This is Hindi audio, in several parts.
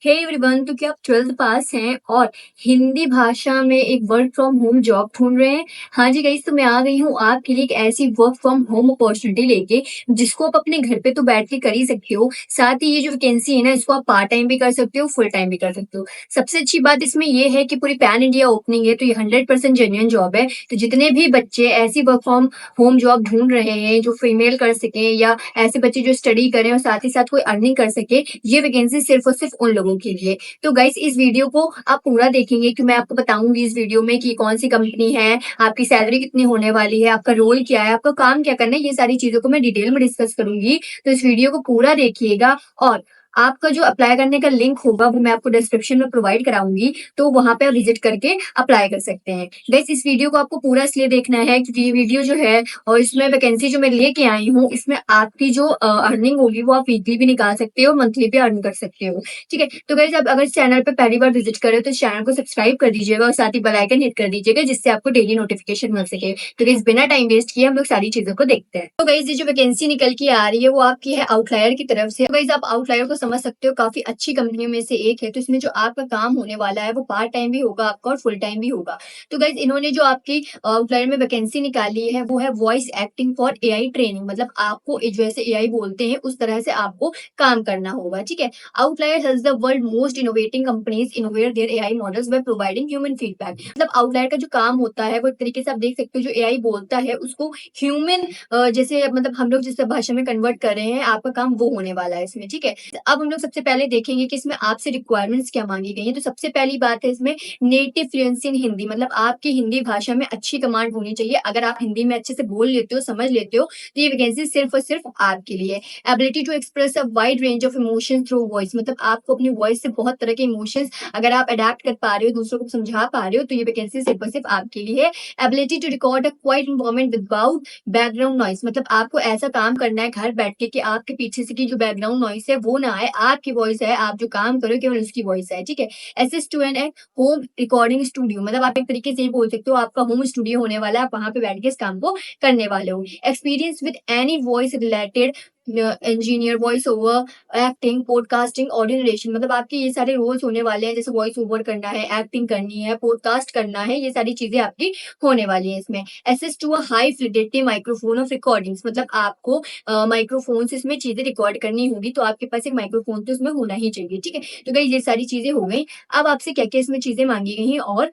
हे एवरीवन, तो क्या आप 12th पास हैं और हिंदी भाषा में एक वर्क फ्रॉम होम जॉब ढूंढ रहे हैं? हाँ जी गाइस, तो मैं आ गई हूँ आपके लिए एक ऐसी वर्क फ्रॉम होम अपॉर्चुनिटी लेके जिसको आप अपने घर पे तो बैठ के कर ही सकते हो। साथ ही ये जो वैकेंसी है ना, इसको आप पार्ट टाइम भी कर सकते हो, फुल टाइम भी कर सकते हो। सबसे अच्छी बात इसमें ये है कि पूरी पैन इंडिया ओपनिंग है, तो ये 100% जेन्युइन जॉब है। तो जितने भी बच्चे ऐसी वर्क फ्रॉम होम जॉब ढूंढ रहे हैं जो फीमेल कर सके, या ऐसे बच्चे जो स्टडी करें और साथ ही साथ कोई अर्निंग कर सके, ये वैकेंसी सिर्फ और सिर्फ उन लोगों के लिए। तो गाइस, इस वीडियो को आप पूरा देखेंगे कि मैं आपको बताऊंगी इस वीडियो में कि कौन सी कंपनी है, आपकी सैलरी कितनी होने वाली है, आपका रोल क्या है, आपका काम क्या करना है, ये सारी चीजों को मैं डिटेल में डिस्कस करूंगी। तो इस वीडियो को पूरा देखिएगा, और आपका जो अप्लाई करने का लिंक होगा वो मैं आपको डिस्क्रिप्शन में प्रोवाइड कराऊंगी, तो वहां पे आप विजिट करके अप्लाई कर सकते हैं। गाइस, इस वीडियो को आपको पूरा इसलिए देखना है क्योंकि ये वीडियो जो है और इसमें वैकेंसी जो मैं लेके आई हूँ, इसमें आपकी जो अर्निंग होगी वो आप वीकली भी निकाल सकते हो, मंथली भी अर्न कर सकते हो। ठीक है, तो गाइस, आप अगर इस चैनल पे पहली बार विजिट कर रहे हो तो इस चैनल को सब्सक्राइब कर दीजिएगा और साथ ही बेल आइकन हिट कर दीजिएगा, जिससे आपको डेली नोटिफिकेशन मिल सके। तो गाइस, बिना टाइम वेस्ट किए हम लोग सारी चीजों को देखते हैं। तो गाइस, ये जो वैकेंसी निकल के आ रही है वो आपकी है आउटलायर की तरफ से। तो गाइस, आप आउटलायर को समझ सकते हो, काफी अच्छी कंपनियों में से एक है। तो इसमें जो आपका काम होने वाला है वो पार्ट टाइम भी होगा आपका और फुल टाइम भी होगा। तो गाइस, इन्होंने जो आपकी आउटलायर में वैकेंसी निकाली है वो है voice acting for AI training. मतलब आपको जैसे एआई बोलते हैं उस तरह से आपको काम करना होगा। ठीक है, Outlier helps the world most innovating companies innovate their AI models by providing human feedback। मतलब आउटलायर का जो काम होता है वो एक तरीके से आप देख सकते हो, जो एआई बोलता है उसको ह्यूमन जैसे मतलब हम लोग जिस भाषा में कन्वर्ट कर रहे हैं, आपका काम वो होने वाला है इसमें। ठीक है, अब हम लोग सबसे पहले देखेंगे कि इसमें आपसे रिक्वायरमेंट्स क्या मांगी गई है। तो सबसे पहली बात है इसमें नेटिव फ्लुएंसी इन हिंदी। मतलब आपकी हिंदी भाषा में अच्छी कमांड होनी चाहिए। अगर आप हिंदी में अच्छे से बोल लेते हो, समझ लेते हो, तो ये वैकेंसी सिर्फ और सिर्फ आपके लिए। Ability to express a wide range of emotions through voice. मतलब आपको अपनी वॉइस से बहुत तरह के इमोशंस अगर आप अडेप्ट कर पा रहे हो, दूसरों को समझा पा रहे हो, तो ये वैकेंसी सिर्फ और सिर्फ आपके लिए है। Ability to record a quiet environment without background noise. मतलब आपको ऐसा काम करना है घर बैठ के कि आपके पीछे से की जो बैकग्राउंड नॉइस है वो ना आए, आपकी वॉइस है, आप जो काम करो केवल उसकी वॉइस है। ठीक है, assist to an home recording studio. मतलब आप एक तरीके से ये बोल सकते हो आपका होम स्टूडियो होने वाला है, आप वहां पे बैठ के इस काम को करने वाले हो। Experience with any voice related engineer, voice over, acting, podcasting, audio narration. मतलब आपके ये सारे रोल्स होने वाले हैं, जैसे वॉइस ओवर करना है, एक्टिंग करनी है, पॉडकास्ट करना है, ये सारी चीजें आपकी होने वाली हैं इसमें। Access to a high fidelity microphone of recordings. मतलब आपको माइक्रोफोन से इसमें चीजें रिकॉर्ड करनी होगी, तो आपके पास एक माइक्रोफोन तो इसमें होना ही चाहिए। ठीक है, तो गाइस, ये सारी चीजें हो गई। अब आपसे क्या क्या इसमें चीजें मांगी गई हैं, और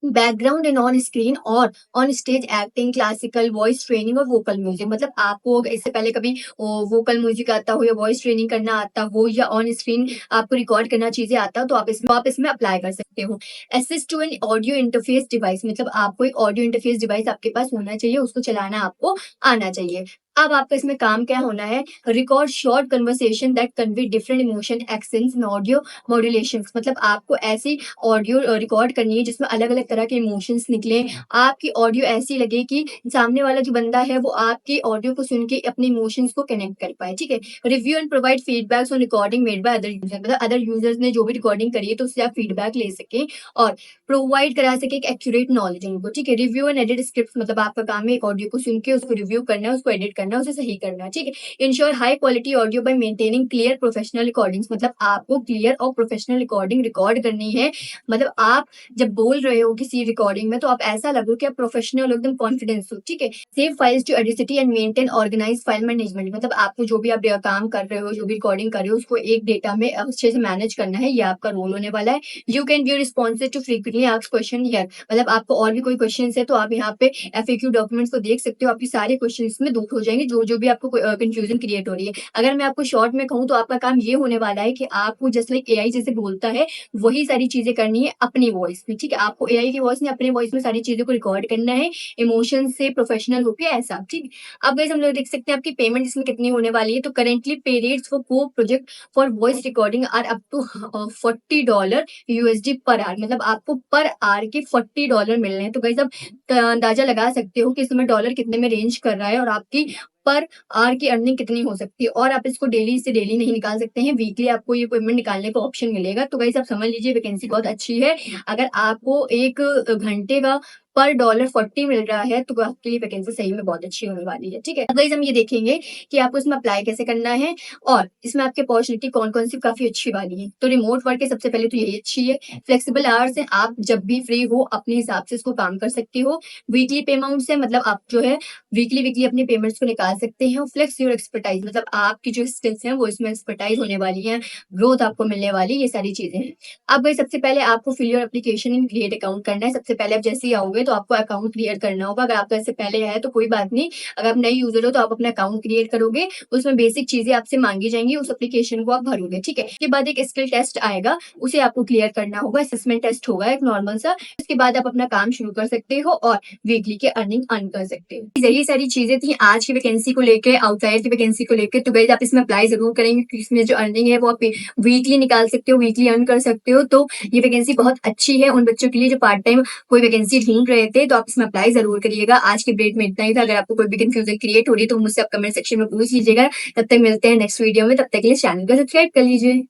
बैकग्राउंड इन ऑन स्क्रीन और on stage acting, classical, voice training और वोकल म्यूजिक। मतलब आपको इससे पहले कभी वोकल म्यूजिक आता हो, या वॉइस ट्रेनिंग करना आता हो, या ऑन स्क्रीन आपको रिकॉर्ड करना चीजें आता हो, तो आप इसमें अप्लाई कर सकते हो। Assist to an audio interface device. मतलब आपको एक ऑडियो इंटरफेस डिवाइस आपके पास होना चाहिए, उसको चलाना आपको आना चाहिए। अब आपका इसमें काम क्या होना है, record short conversation that convey different emotion accents in audio modulation. मतलब आपको ऐसी ऑडियो रिकॉर्ड करनी है जिसमें अलग अलग तरह के इमोशंस निकले। आपकी ऑडियो ऐसी लगे कि सामने वाला जो बंदा है वो आपकी ऑडियो को सुन के अपने इमोशंस को कनेक्ट कर पाए। ठीक है, review and provide feedbacks on recording made by other user. मतलब अदर यूजर्स ने जो भी रिकॉर्डिंग करी है तो उससे आप फीडबैक ले सके और प्रोवाइड करा सके एक एक्यूरेट नॉलेज उनको। ठीक है, रिव्यू एंड एडिट स्क्रिप्ट। मतलब आपका काम है एक ऑडियो को सुन के उसको रिव्यू करना है, उसको एडिट करना है, उसे सही करना है। ठीक है, ensure high quality audio bye maintaining clear professional recordings. मतलब आपको क्लियर और प्रोफेशनल रिकॉर्डिंग रिकॉर्ड करनी है। मतलब आप जब बोल रहे हो किसी रिकॉर्डिंग में तो आप ऐसा लगो कि आप प्रोफेशनल एकदम कॉन्फिडेंस हो। ठीक है, save files to Audacity and maintain organise file management. मतलब आपको जो भी आप काम कर रहे हो, जो भी रिकॉर्डिंग कर रहे हो, उसको एक डेटा में अच्छे से मैनेज करना है, ये आपका रोल होने वाला है। You can view responses to frequently asked question here. मतलब आपको और भी कोई क्वेश्चन है तो आप यहाँ पे एफएक्यू डॉक्यूमेंट्स को देख सकते हो, आपके सारे क्वेश्चन इसमें दूर हो जाएंगे, जो जो भी आपको कंफ्यूजन क्रिएट हो रही है। अगर मैं आपको शॉर्ट में कहूँ तो आपका काम ये होने वाला है कि आपको जस्ट लाइक एआई जैसे बोलता है वही सारी चीजें करनी है अपनी वॉइस में। ठीक है, आपको एआई की वॉइस में अपने वॉइस में सारी चीजों को रिकॉर्ड करना है, इमोशन से प्रोफेशनल होके ऐसा। ठीक है, अब गाइस हम लोग देख सकते हैं आपकी पेमेंट इसमें कितनी होने वाली है। तो करेंटली पे रेट्स फॉर को project for voice recording are up to $40 USD per hour. मतलब आपको पर आवर के $40 मिल रहे हैं। तो गाइस, आप अंदाजा लगा सकते हो कि इस समय डॉलर कितने में रेंज कर रहा है और आपकी पर आवर की अर्निंग कितनी हो सकती है। और आप इसको डेली से डेली नहीं निकाल सकते हैं, वीकली आपको ये पेमेंट निकालने का ऑप्शन मिलेगा। तो गाइस, आप समझ लीजिए वैकेंसी बहुत अच्छी है। अगर आपको एक घंटे का पर डॉलर 40 मिल रहा है, तो आपके लिए वैकेंसी सही में बहुत अच्छी होने वाली है, ठीक है। अब गाइस हम ये देखेंगे कि आपको इसमें अप्लाई कैसे करना है और इसमें आपकी अपॉर्चुनिटी कौन-कौन सी काफ़ी अच्छी वाली है। तो रिमोट वर्क है, सबसे पहले तो यही अच्छी है। फ्लेक्सिबल आवर्स हैं, आप जब भी फ्री हो अपने हिसाब से इसको काम कर सकते हो। वीकली पेमेंट्स है, मतलब आप जो है वीकली अपने पेमेंट्स को निकाल सकते हैं। और फ्लेक्स योर एक्सपर्टाइज, मतलब आपकी जो स्किल्स हैं वो इसमें एक्सपर्टाइज होने वाली है, ग्रोथ आपको मिलने वाली, ये सारी चीजें हैं। अब भाई सबसे पहले आपको fill your application in create account करना है। सबसे पहले आप जैसे ही आओगे तो आपको अकाउंट क्रिएट करना होगा। अगर आपका इससे पहले है तो कोई बात नहीं, अगर आप नए यूजर हो तो आप अपना अकाउंट क्रिएट करोगे, उसमें बेसिक चीजें आपसे मांगी जाएंगी, उस एप्लीकेशन को आप भरोगे, ठीक है। उसके बाद एक स्किल टेस्ट आएगा, उसे आपको क्लियर करना होगा। असेसमेंट टेस्ट होगा एक नॉर्मल सा। उसके बाद आप अपना काम शुरू कर सकते हो और वीकली के अर्निंग अर्न कर सकते हो। यही सारी चीजें थी आज की वैकेंसी को लेकर, आउटसाइड की वैकेंसी को लेकर। तो गाइस आप इसमें अप्लाई जरूर करेंगे क्योंकि इसमें जो अर्निंग है वो आप वीकली निकाल सकते हो, वीकली अर्न कर सकते हो। तो ये वैकेंसी बहुत अच्छी है उन बच्चों के लिए जो पार्ट टाइम कोई वैकेंसी ढूंढ रहे थे। तो आप इसमें अप्लाई जरूर करिएगा। आज के अपडेट में इतना ही था। अगर आपको कोई भी कंफ्यूजन क्रिएट हो रही है तो मुझसे आप कमेंट सेक्शन में पूछ लीजिएगा। तब तक मिलते हैं नेक्स्ट वीडियो में, तब तक के लिए चैनल को सब्सक्राइब कर लीजिए।